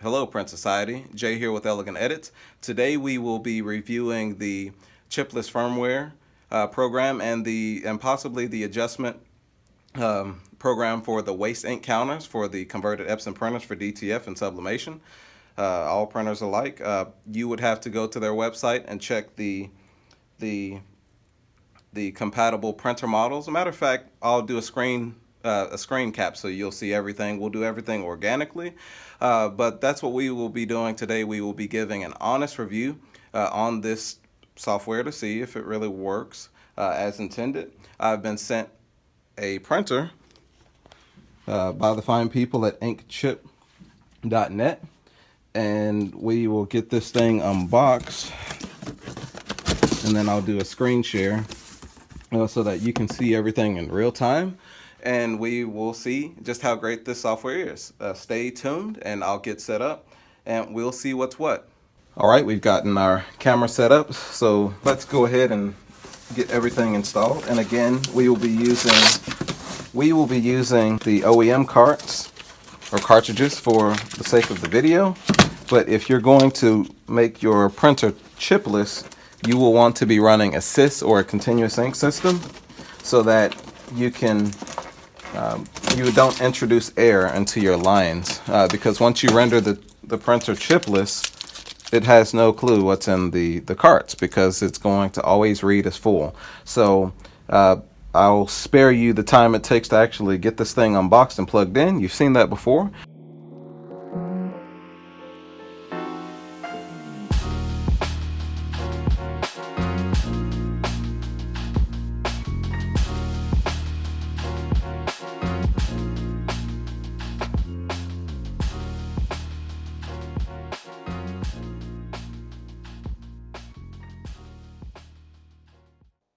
Hello Print Society, Jay here with Elegant Edits. Today we will be reviewing the Chipless Firmware program and possibly the adjustment program for the waste ink counters for the converted Epson printers for DTF and sublimation. All printers alike. You would have to go to their website and check the compatible printer models. As a matter of fact, I'll do a screen cap so you'll see everything. We'll do everything organically, but that's what we will be doing today. We will be giving an honest review on this software to see if it really works as intended. I've been sent a printer by the fine people at Inkchip.net, and we will get this thing unboxed, and then I'll do a screen share so that you can see everything in real time, and we will see just how great this software is. Stay tuned and I'll get set up and we'll see what's what. All right, we've gotten our camera set up, so let's go ahead and get everything installed. And again, we will be using the OEM carts or cartridges for the sake of the video. But if you're going to make your printer chipless, you will want to be running a sys or a continuous ink system so that you don't introduce air into your lines, because once you render the printer chipless, it has no clue what's in the carts because it's going to always read as full. So I'll spare you the time it takes to actually get this thing unboxed and plugged in. You've seen that before.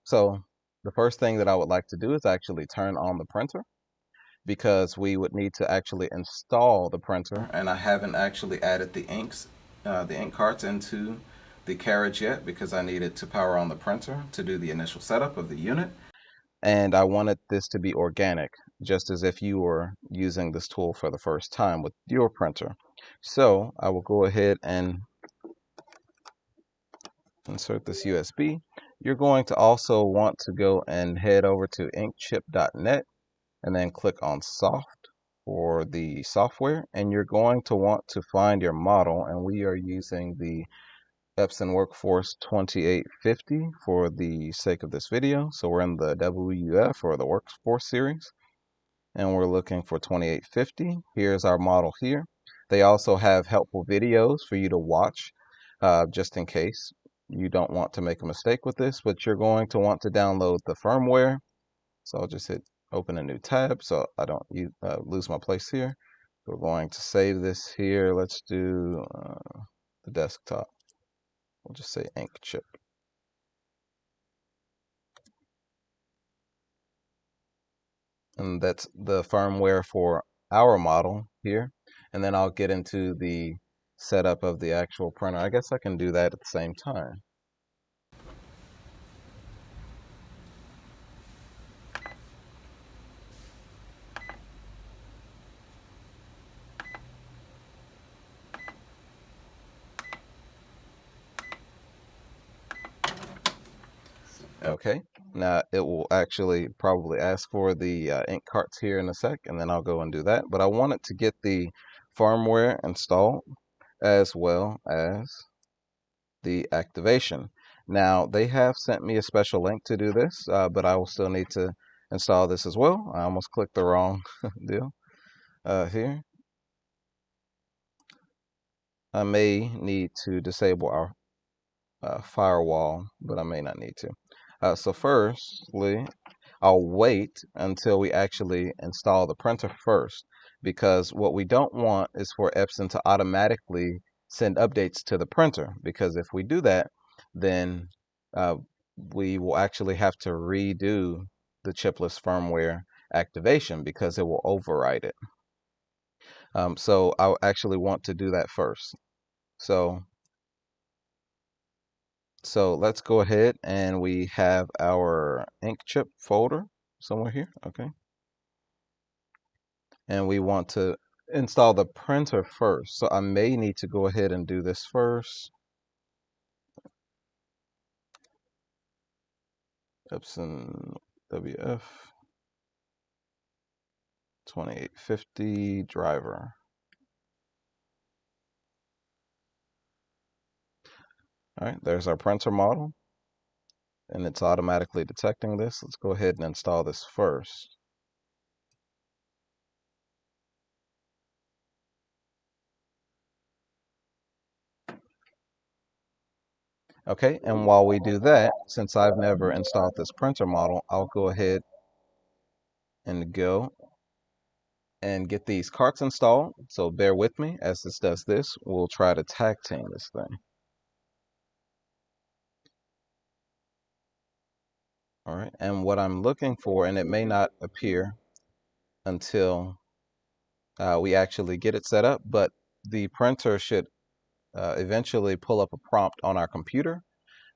So the first thing that I would like to do is actually turn on the printer, because we would need to actually install the printer, and I haven't actually added the ink carts into the carriage yet because I needed to power on the printer to do the initial setup of the unit, and I wanted this to be organic, just as if you were using this tool for the first time with your printer. So I will go ahead and insert this USB. You're going to also want to go and head over to Inkchip.net and then click on soft for the software, and you're going to want to find your model, and we are using the Epson Workforce 2850 for the sake of this video. So we're in the WF or the Workforce series, and we're looking for 2850. Here's our model here. They also have helpful videos for you to watch just in case you don't want to make a mistake with this, but you're going to want to download the firmware. So I'll just hit open a new tab so I don't lose my place here. We're going to save this here. Let's do the desktop. We'll just say Inkchip. And that's the firmware for our model here. And then I'll get into the setup of the actual printer. I guess I can do that at the same time. Okay, now it will actually probably ask for the ink carts here in a sec, and then I'll go and do that. But I wanted to get the firmware installed as well as the activation. Now, they have sent me a special link to do this, but I will still need to install this as well. I almost clicked the wrong deal here. I may need to disable our firewall, but I may not need to. So firstly, I'll wait until we actually install the printer first, because what we don't want is for Epson to automatically send updates to the printer, because if we do that, then we will actually have to redo the chipless firmware activation because it will override it. So I actually want to do that first. So let's go ahead, and we have our Inkchip folder somewhere here, okay? And we want to install the printer first. So I may need to go ahead and do this first. Epson WF 2850 driver. All right, there's our printer model, and it's automatically detecting this. Let's go ahead and install this first. Okay, and while we do that, since I've never installed this printer model, I'll go ahead and go and get these carts installed. So bear with me as this does this. We'll try to tag team this thing. All right, and what I'm looking for, and it may not appear until we actually get it set up, but the printer should eventually pull up a prompt on our computer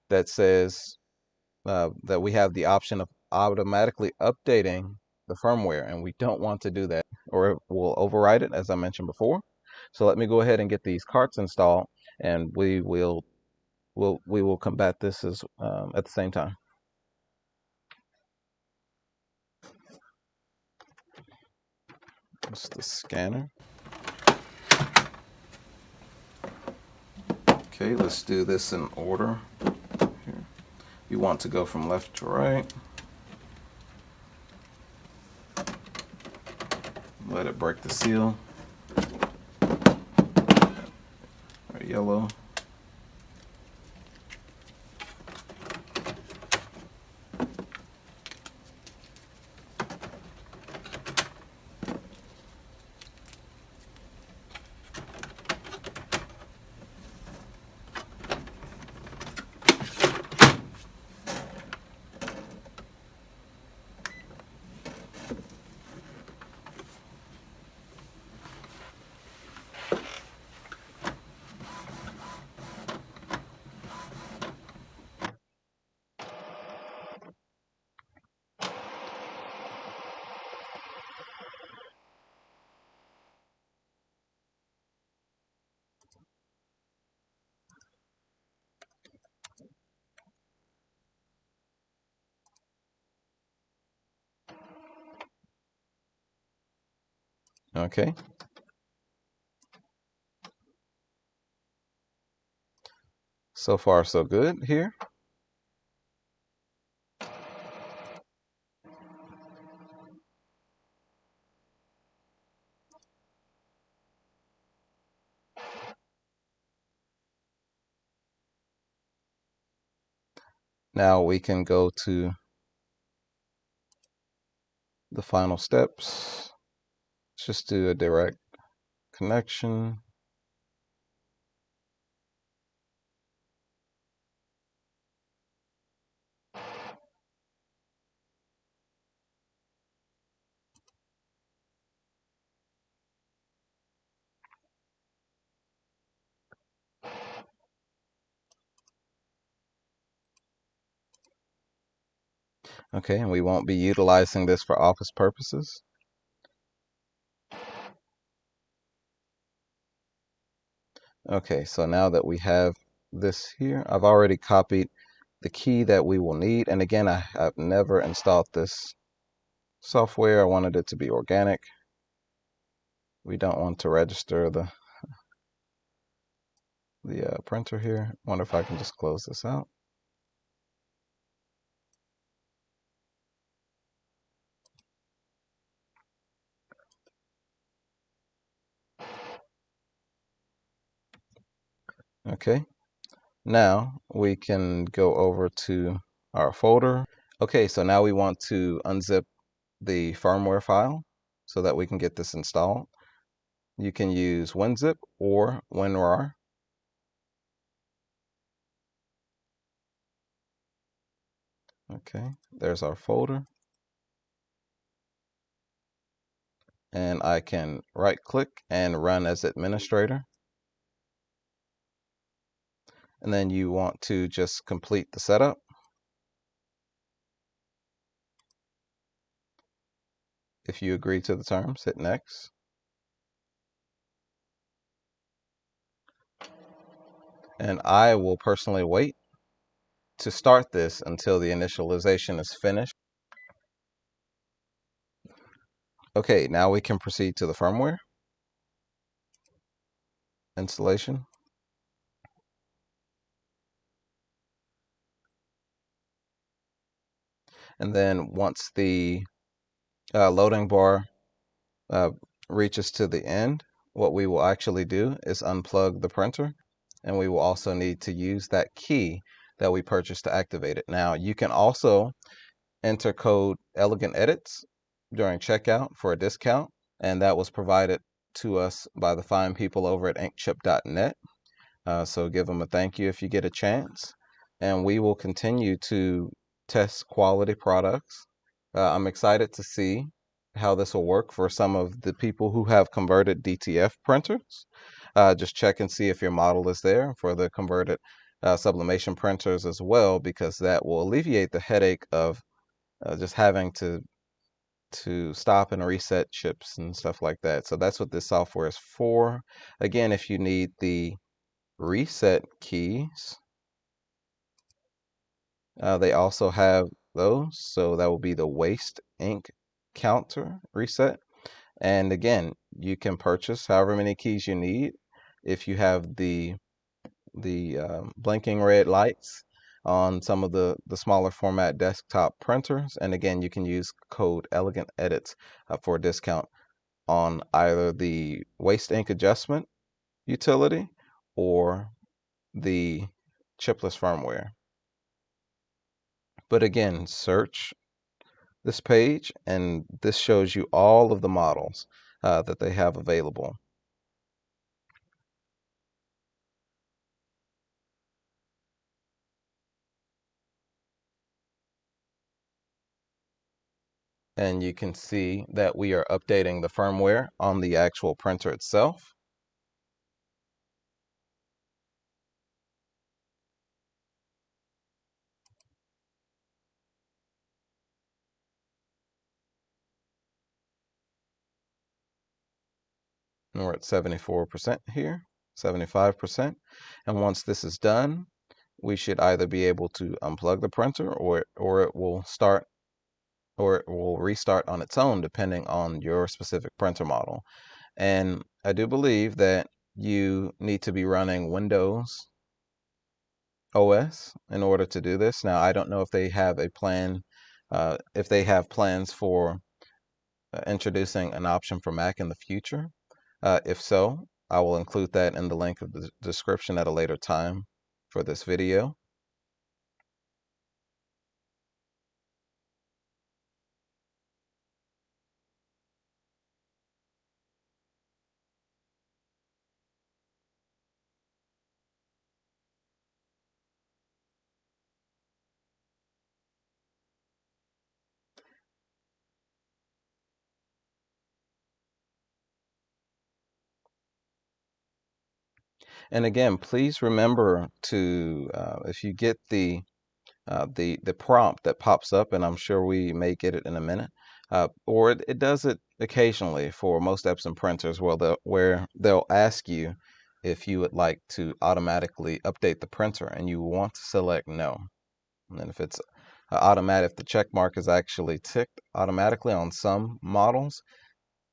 that says that we have the option of automatically updating the firmware, and we don't want to do that, or it will override it, as I mentioned before. So let me go ahead and get these carts installed, and we will combat this as at the same time. It's the scanner. Okay, let's do this in order. Here. You want to go from left to right. Let it break the seal. Or yellow. Okay. So far, so good here. Now we can go to the final steps. Let's just do a direct connection. Okay, and we won't be utilizing this for office purposes. Okay, so now that we have this here, I've already copied the key that we will need. And again, I've never installed this software. I wanted it to be organic. We don't want to register the printer here. Wonder if I can just close this out. Okay, now we can go over to our folder. Okay, so now we want to unzip the firmware file so that we can get this installed. You can use WinZip or WinRAR. Okay, there's our folder. And I can right click and run as administrator. And then you want to just complete the setup. If you agree to the terms, hit next. And I will personally wait to start this until the initialization is finished. Okay, now we can proceed to the firmware installation. And then once the loading bar uh, reaches to the end, what we will actually do is unplug the printer, and we will also need to use that key that we purchased to activate it. Now, you can also enter code Elegant Edits during checkout for a discount, and that was provided to us by the fine people over at Inkchip.net. So give them a thank you if you get a chance. And we will continue to test quality products. I'm excited to see how this will work for some of the people who have converted DTF printers. Just check and see if your model is there for the converted sublimation printers as well, because that will alleviate the headache of just having to stop and reset chips and stuff like that. So that's what this software is for. Again, if you need the reset keys, they also have those. So that will be the waste ink counter reset. And again, you can purchase however many keys you need. If you have the blinking red lights on some of the smaller format desktop printers, and again, you can use code Elegant Edits for a discount on either the waste ink adjustment utility or the chipless firmware. But again, search this page and this shows you all of the models that they have available. And you can see that we are updating the firmware on the actual printer itself. And we're at 74% here, 75%. And once this is done, we should either be able to unplug the printer or it will start or it will restart on its own depending on your specific printer model. And I do believe that you need to be running Windows OS in order to do this. Now, I don't know if they have a plan, if they have plans for introducing an option for Mac in the future. If so, I will include that in the link of the description at a later time for this video. And again, please remember to, if you get the prompt that pops up, and I'm sure we may get it in a minute, or it does it occasionally for most Epson printers, where they'll ask you if you would like to automatically update the printer, and you want to select no. And then if it's automatic, if the check mark is actually ticked automatically on some models,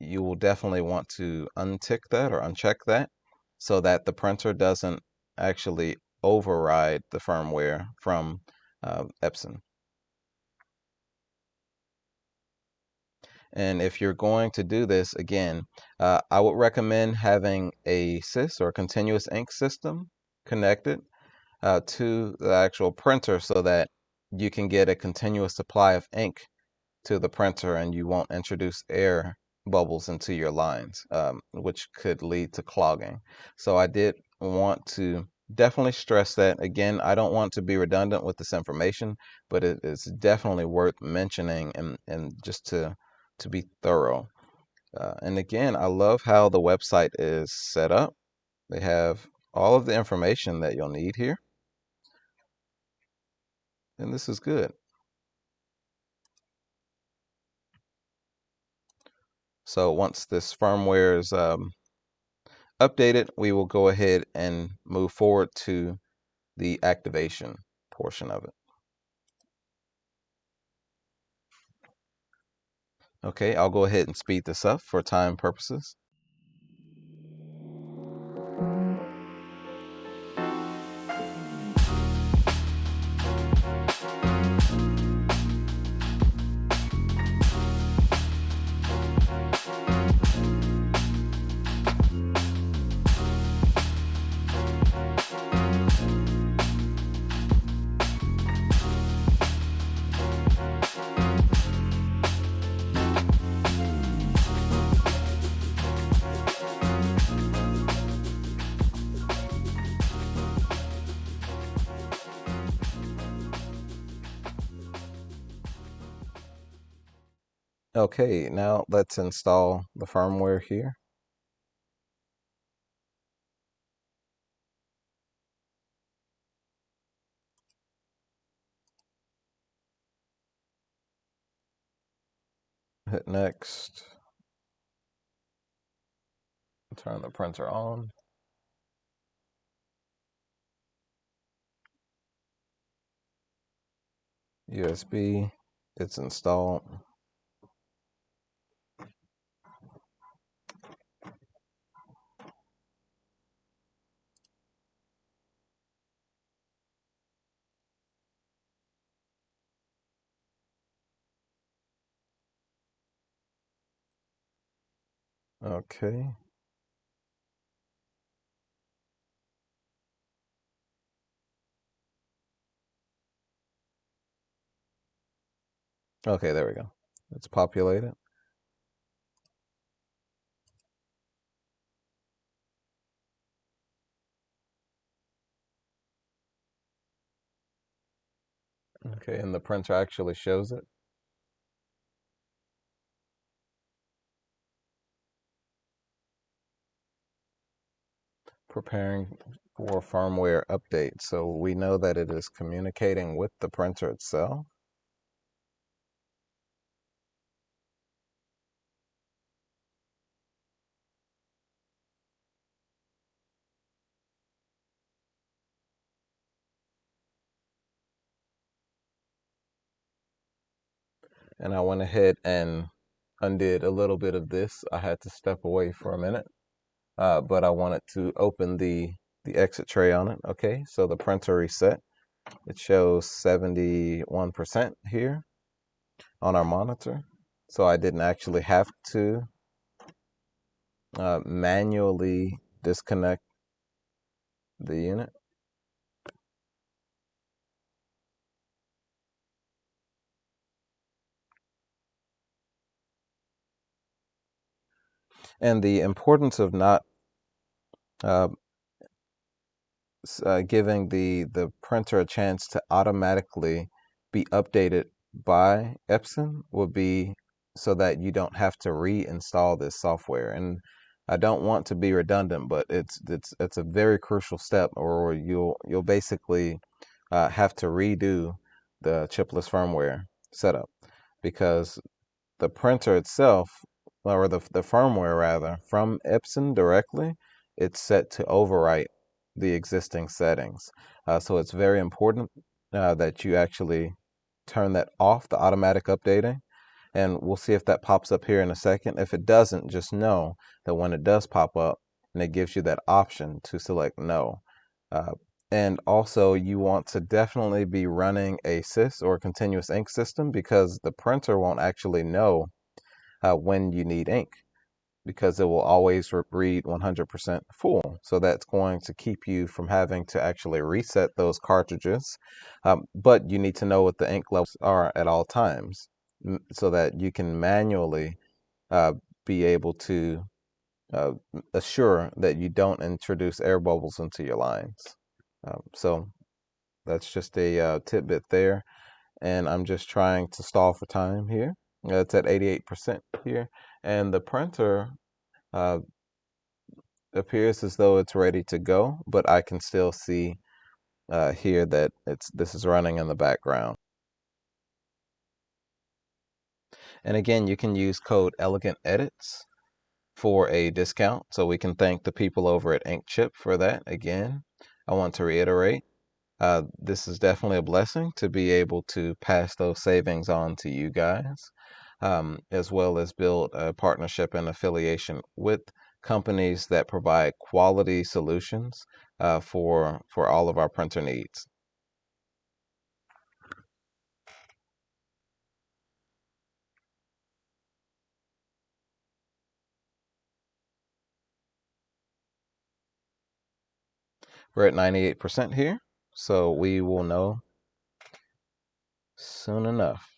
you will definitely want to untick that or uncheck that so that the printer doesn't actually override the firmware from Epson. And if you're going to do this, again, I would recommend having a sys or continuous ink system connected to the actual printer so that you can get a continuous supply of ink to the printer and you won't introduce air bubbles into your lines, which could lead to clogging. So I did want to definitely stress that. Again, I don't want to be redundant with this information, but it is definitely worth mentioning and just to be thorough. And again, I love how the website is set up. They have all of the information that you'll need here, and this is good. So once this firmware is updated, we will go ahead and move forward to the activation portion of it. Okay, I'll go ahead and speed this up for time purposes. Okay, now let's install the firmware here. Hit next. Turn the printer on. USB, it's installed. Okay. Okay, there we go. It's populated. Okay, and the printer actually shows it. Preparing for firmware update. So we know that it is communicating with the printer itself. And I went ahead and undid a little bit of this. I had to step away for a minute, but I wanted to open the exit tray on it. Okay, so the printer reset. It shows 71% here on our monitor. So I didn't actually have to manually disconnect the unit. And the importance of not uh, giving the printer a chance to automatically be updated by Epson will be so that you don't have to reinstall this software. And I don't want to be redundant, but it's a very crucial step, or you'll basically have to redo the chipless firmware setup, because the printer itself, or the firmware rather, from Epson directly, it's set to overwrite the existing settings. So it's very important that you actually turn that off, the automatic updating. And we'll see if that pops up here in a second. If it doesn't, just know that when it does pop up, and it gives you that option to select no. Uh, and also, you want to definitely be running a sys, or continuous ink system, because the printer won't actually know when you need ink, because it will always read 100% full. So that's going to keep you from having to actually reset those cartridges. But you need to know what the ink levels are at all times, so that you can manually uh, be able to uh, assure that you don't introduce air bubbles into your lines. So that's just a tidbit there. And I'm just trying to stall for time here. It's at 88% here. And the printer uh, appears as though it's ready to go, but I can still see here that this is running in the background. And again, you can use code Elegant Edits for a discount. So we can thank the people over at Inkchip for that. Again, I want to reiterate, this is definitely a blessing to be able to pass those savings on to you guys, as well as build a partnership and affiliation with companies that provide quality solutions for all of our printer needs. We're at 98% here, so we will know soon enough.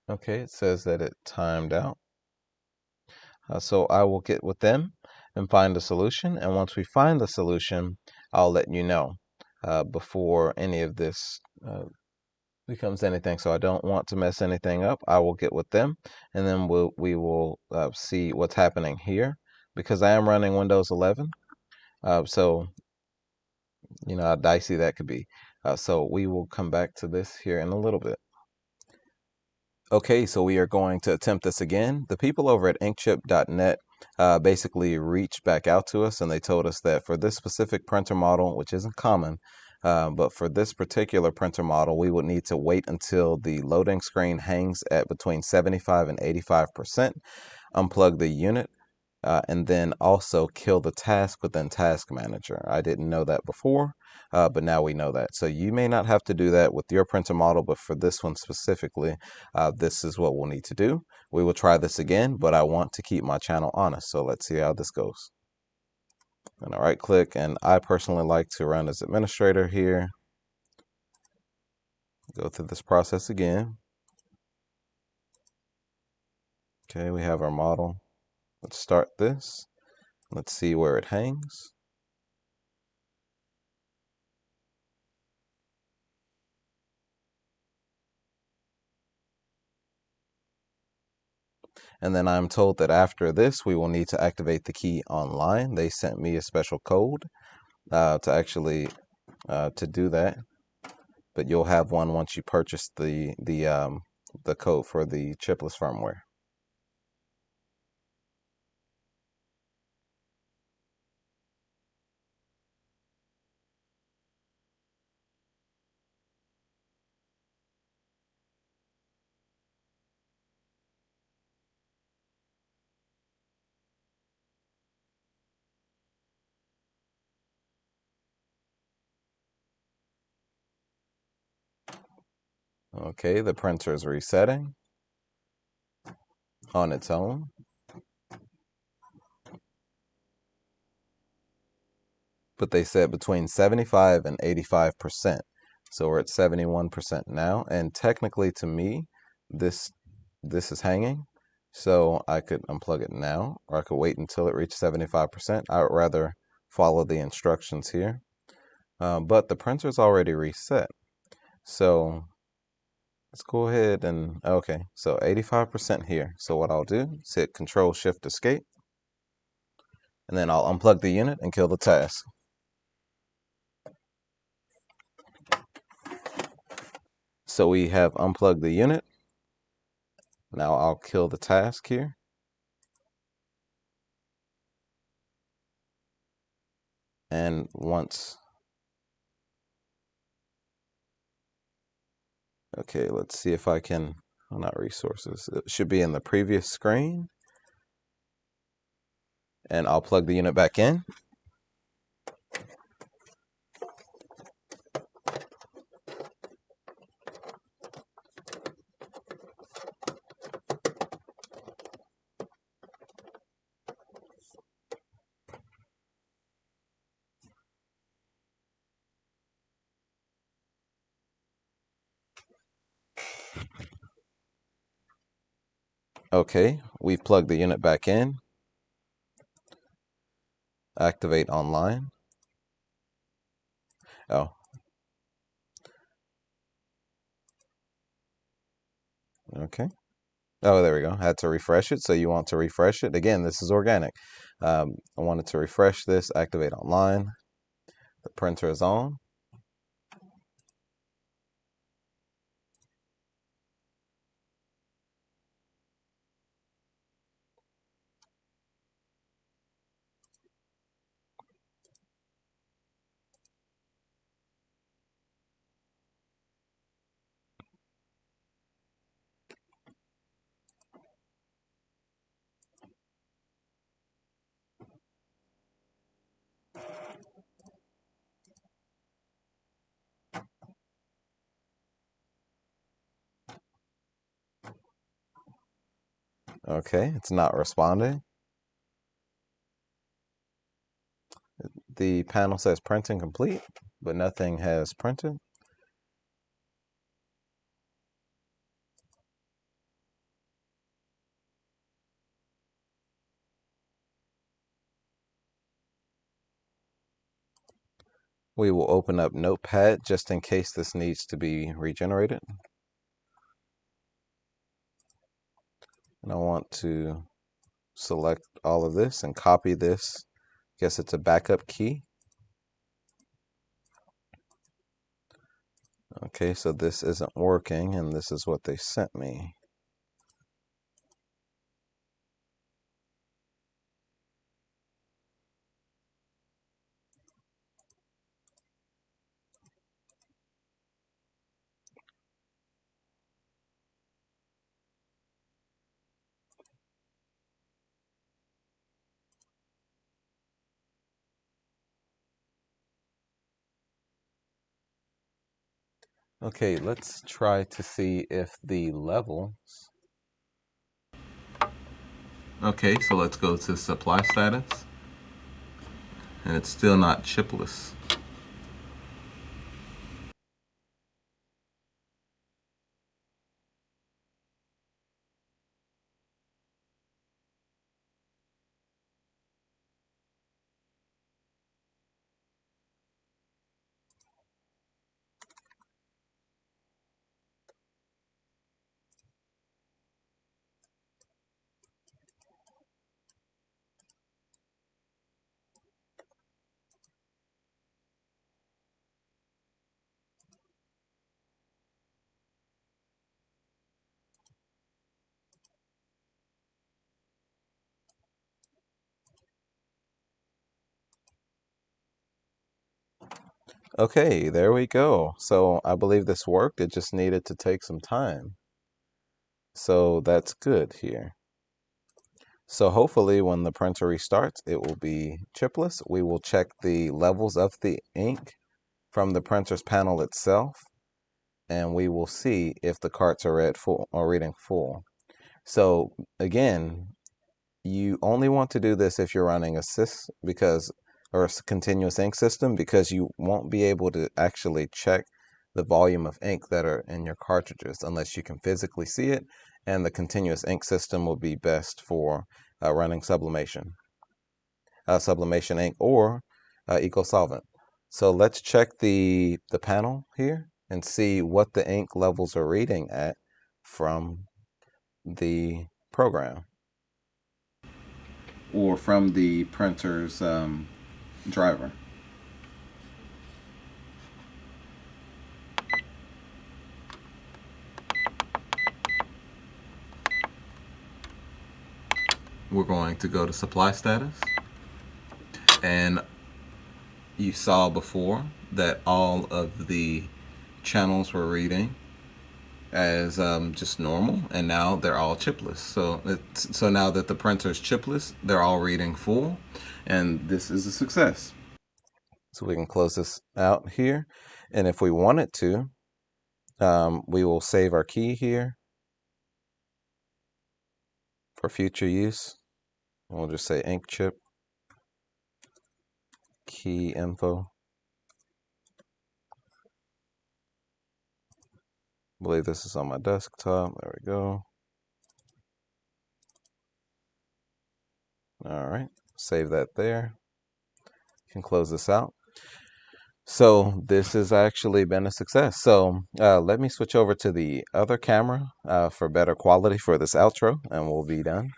Okay, it says that it timed out. So I will get with them and find a solution. And once we find the solution, I'll let you know before any of this becomes anything. So I don't want to mess anything up. I will get with them, and then we will see what's happening here, because I am running Windows 11. So you know how dicey that could be. So we will come back to this here in a little bit. Okay, so we are going to attempt this again. The people over at inkchip.net basically reached back out to us, and they told us that for this specific printer model, which isn't common, but for this particular printer model, we would need to wait until the loading screen hangs at between 75 and 85%, unplug the unit, and then also kill the task within Task Manager. I didn't know that before, but now we know that. So you may not have to do that with your printer model, but for this one specifically, this is what we'll need to do. We will try this again, but I want to keep my channel honest, so let's see how this goes. And I right click, and I personally like to run as administrator here. Go through this process again. Okay, we have our model. Let's start this. Let's see where it hangs. And then I'm told that after this, we will need to activate the key online. They sent me a special code to actually to do that. But you'll have one once you purchase the code for the Chipless firmware. Okay, the printer is resetting on its own. But they said between 75 and 85%. So we're at 71% now. And technically to me, this is hanging. So I could unplug it now, or I could wait until it reaches 75%. I would rather follow the instructions here. But the printer's already reset. So let's go ahead and, okay, so 85% here. So what I'll do is hit Control Shift Escape, and then I'll unplug the unit and kill the task. So we have unplugged the unit. Now I'll kill the task here. And once, okay, let's see if I can, oh, not resources, it should be in the previous screen. And I'll plug the unit back in. Okay, we've plugged the unit back in. Activate online. Oh, Okay. Oh, there we go. I had to refresh it. So you want to refresh it. Again, this is organic. I wanted to refresh this, activate online. The printer is on. Okay, it's not responding. The panel says printing complete, but nothing has printed. We will open up Notepad just in case this needs to be regenerated. And I want to select all of this and copy this. Guess it's a backup key. Okay, so this isn't working, and this is what they sent me. Okay, let's try to see if the levels. Okay, so let's go to supply status, and it's still not chipless. Okay, there we go. So I believe this worked. It just needed to take some time. So that's good here. So hopefully when the printer restarts, it will be chipless. We will check the levels of the ink from the printer's panel itself, and we will see if the carts are read full or reading full. So again, you only want to do this if you're running a continuous ink system, because you won't be able to actually check the volume of ink that are in your cartridges unless you can physically see it, and the continuous ink system will be best for running sublimation ink or eco solvent. So let's check the panel here and see what the ink levels are reading at from the program. Or from the printer's driver. We're going to go to supply status, and you saw before that all of the channels were reading as just normal, and now they're all chipless. So now that the printer is chipless, they're all reading full, and this is a success. So we can close this out here. And if we wanted to, we will save our key here for future use. We'll just say Inkchip key info. I believe this is on my desktop. There we go. All right, save that there. You can close this out. So this has actually been a success. So let me switch over to the other camera for better quality for this outro, and we'll be done.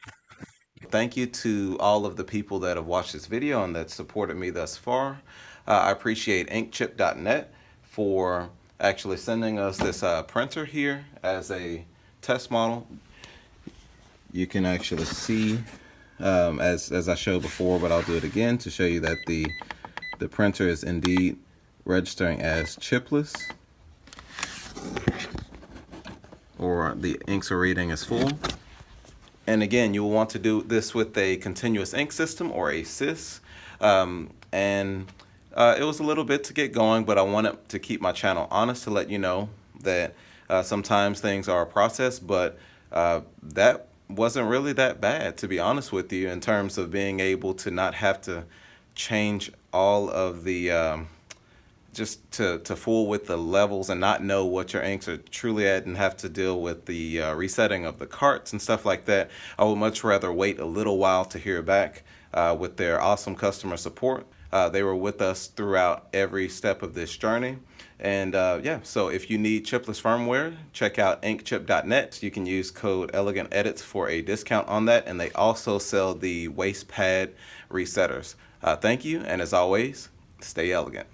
Thank you to all of the people that have watched this video and that supported me thus far. I appreciate Inkchip.net for actually sending us this printer here as a test model. You can actually see as I showed before, but I'll do it again to show you that the printer is indeed registering as chipless, or the inks are reading as full. And again, you will want to do this with a continuous ink system or a sys. It was a little bit to get going, but I wanted to keep my channel honest to let you know that sometimes things are a process, but that wasn't really that bad, to be honest with you, in terms of being able to not have to change all of the just to fool with the levels and not know what your inks are truly at and have to deal with the resetting of the carts and stuff like that. I would much rather wait a little while to hear back with their awesome customer support. They were with us throughout every step of this journey. And yeah, so if you need chipless firmware, check out inkchip.net. You can use code ElegantEdits for a discount on that. And they also sell the waist pad resetters. Thank you. And as always, stay elegant.